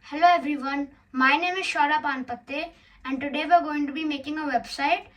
Hello everyone, my name is Shara Panpatte and today we're going to be making a website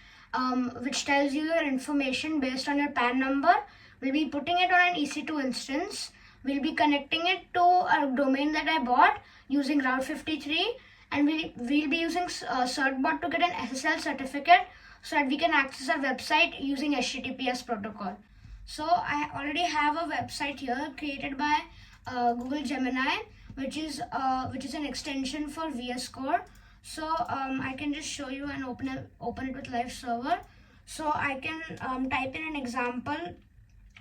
which tells you your information based on your PAN number. We'll be putting it on an EC2 instance. We'll be connecting it to a domain that I bought using Route 53 and we'll be using Certbot to get an SSL certificate so that we can access our website using HTTPS protocol. So I already have a website here created by Google Gemini, which is an extension for VS Code. So I can just show you and open it with live server. So I can type in an example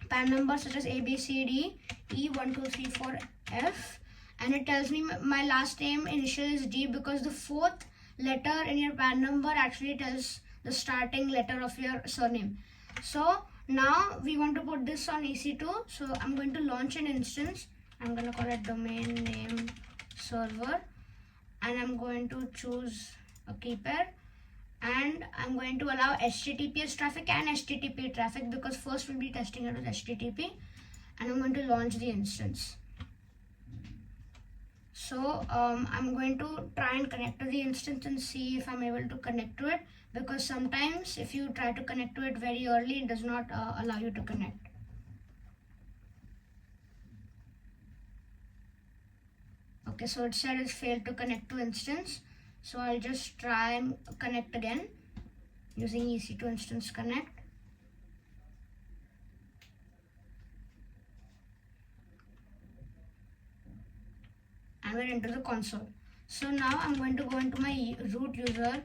PAN number such as ABCD E1234F, and it tells me my last name initial is D because the fourth letter in your PAN number actually tells the starting letter of your surname. So now we want to put this on EC2. So I'm going to launch an instance. I'm going to call it domain name server, and I'm going to choose a key pair, and I'm going to allow HTTPS traffic and HTTP traffic because first we'll be testing it with HTTP, and I'm going to launch the instance. So I'm going to try and connect to the instance and see if I'm able to connect to it, because sometimes if you try to connect to it very early, it does not allow you to connect. Okay, so it said it's failed to connect to instance. So I'll just try and connect again using EC2 Instance Connect. And we're into the console. So now I'm going to go into my root user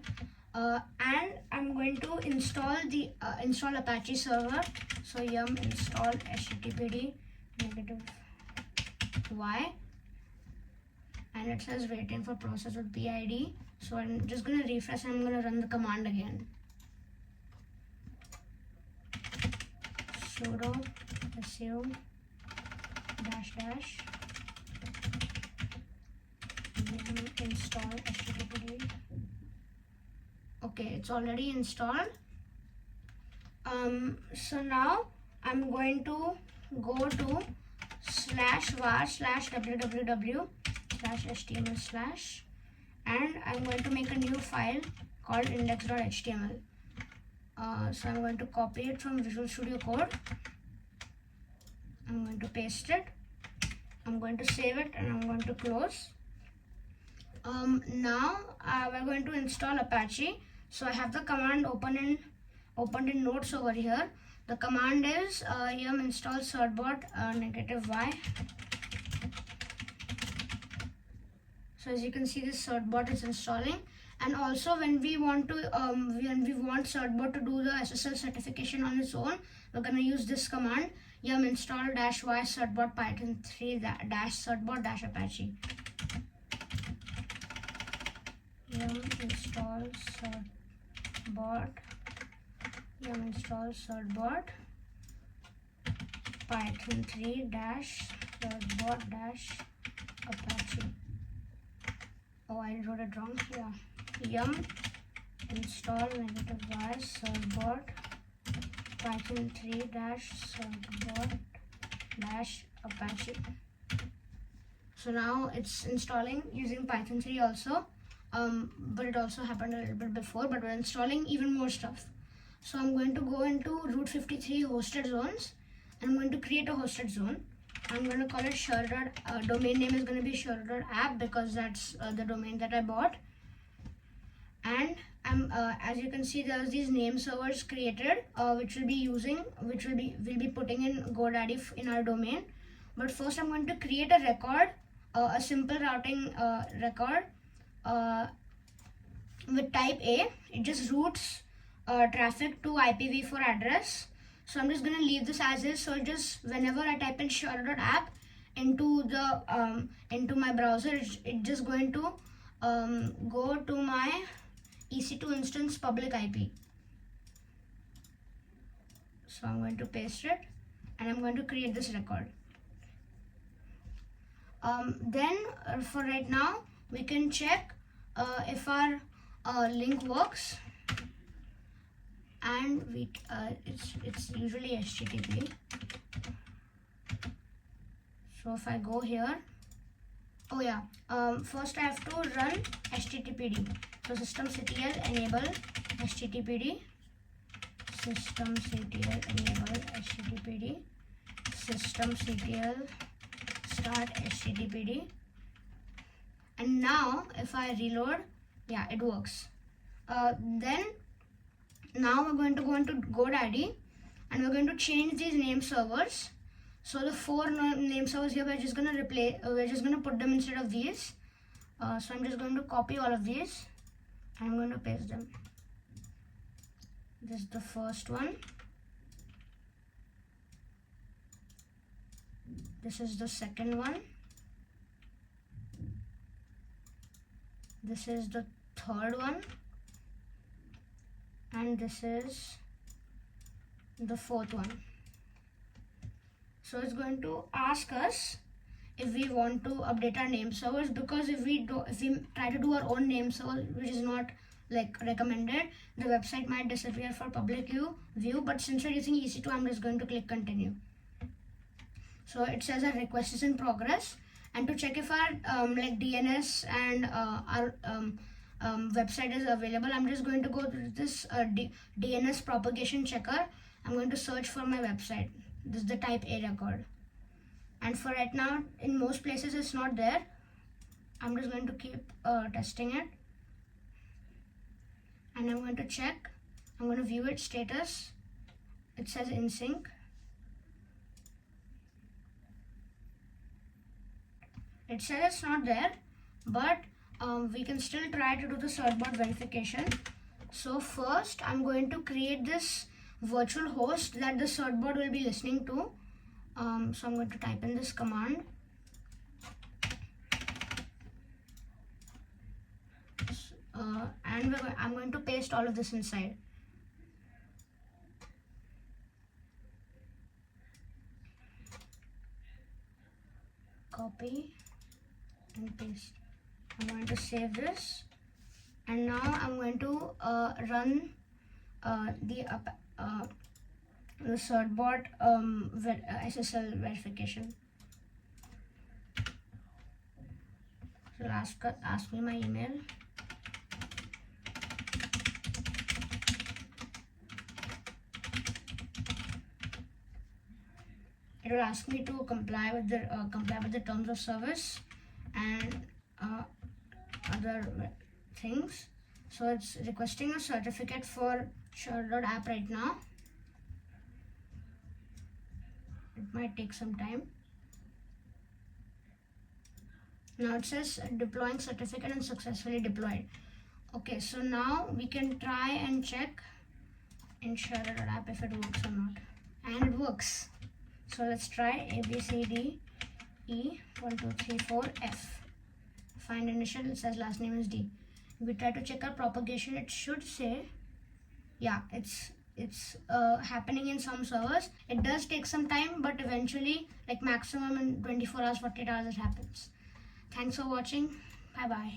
and I'm going to install the install Apache server. So yum install httpd -y. And it says waiting for process with PID. So I'm just going to refresh and I'm going to run the command again. Sudo su -- install httpd. Okay, it's already installed. So now I'm going to go to /var/www /html/ and I'm going to make a new file called index.html. So I'm going to copy it from Visual Studio Code. I'm going to paste it. I'm going to save it and I'm going to close. Now we're going to install Apache. So I have the command opened in notes over here. The command is yum install certbot -y. So as you can see, this Certbot is installing, and also when we want Certbot to do the SSL certification on its own, we're going to use this command yum install -y certbot python 3 -certbot -apache. Yum install certbot python 3 -certbot -apache. Oh, I wrote it wrong. Yeah. Yum install -y certbot python 3 -certbot -apache. So now it's installing using python 3 also, but it also happened a little bit before, but we're installing even more stuff. So I'm going to go into Route 53 hosted zones, and I'm going to create a hosted zone. I'm going to call it domain name is going to be sure.app because that's the domain that I bought. And as you can see, there's these name servers created which we'll be putting in GoDaddy in our domain. But first I'm going to create a record, a simple routing record with type A. It just routes traffic to IPv4 address. So I'm just going to leave this as is. So just whenever I type in sure.app into my browser, it's just going to go to my EC2 instance public IP. So I'm going to paste it and I'm going to create this record. Then for right now, we can check if our link works. And it's usually HTTP. So if I go here, Oh yeah, first I have to run httpd. So systemctl enable httpd, systemctl enable httpd, systemctl start httpd, and now if I reload, yeah, it works. Then now we're going to go into GoDaddy and we're going to change these name servers. So the 4 name servers here, we're just gonna put them instead of these. So I'm just going to copy all of these and I'm going to paste them. This is the first one. This is the second one. This is the third one. And this is the fourth one. So it's going to ask us if we want to update our name servers, because if we try to do our own name server, which is not like recommended, the website might disappear for public view. But since we're using EC2, I'm just going to click continue. So it says our request is in progress, and to check if our like DNS and our website is available, I'm just going to go to this DNS propagation checker. I'm going to search for my website. This is the type area code, and for right now in most places it's not there. I'm just going to keep testing it, and I'm going to check. I'm going to view its status. It says in sync. It says it's not there, but we can still try to do the Certbot verification. So first I'm going to create this virtual host that the Certbot will be listening to. So I'm going to type in this command. And I'm going to paste all of this inside. Copy and paste. I'm going to save this, and now I'm going to run the Certbot SSL verification. So ask me my email. It will ask me to comply with the terms of service and other things. So it's requesting a certificate for Sure.app right now. It might take some time. Now it says deploying certificate and successfully deployed. Okay, so now we can try and check in Sure.app if it works or not. And it works. So let's try ABCDE 1 2 3 4 F. Find initial, it says last name is D. If we try to check our propagation, it should say, yeah, it's happening in some servers. It does take some time, but eventually, like maximum in 24 hours, 48 hours, it happens. Thanks for watching. Bye bye.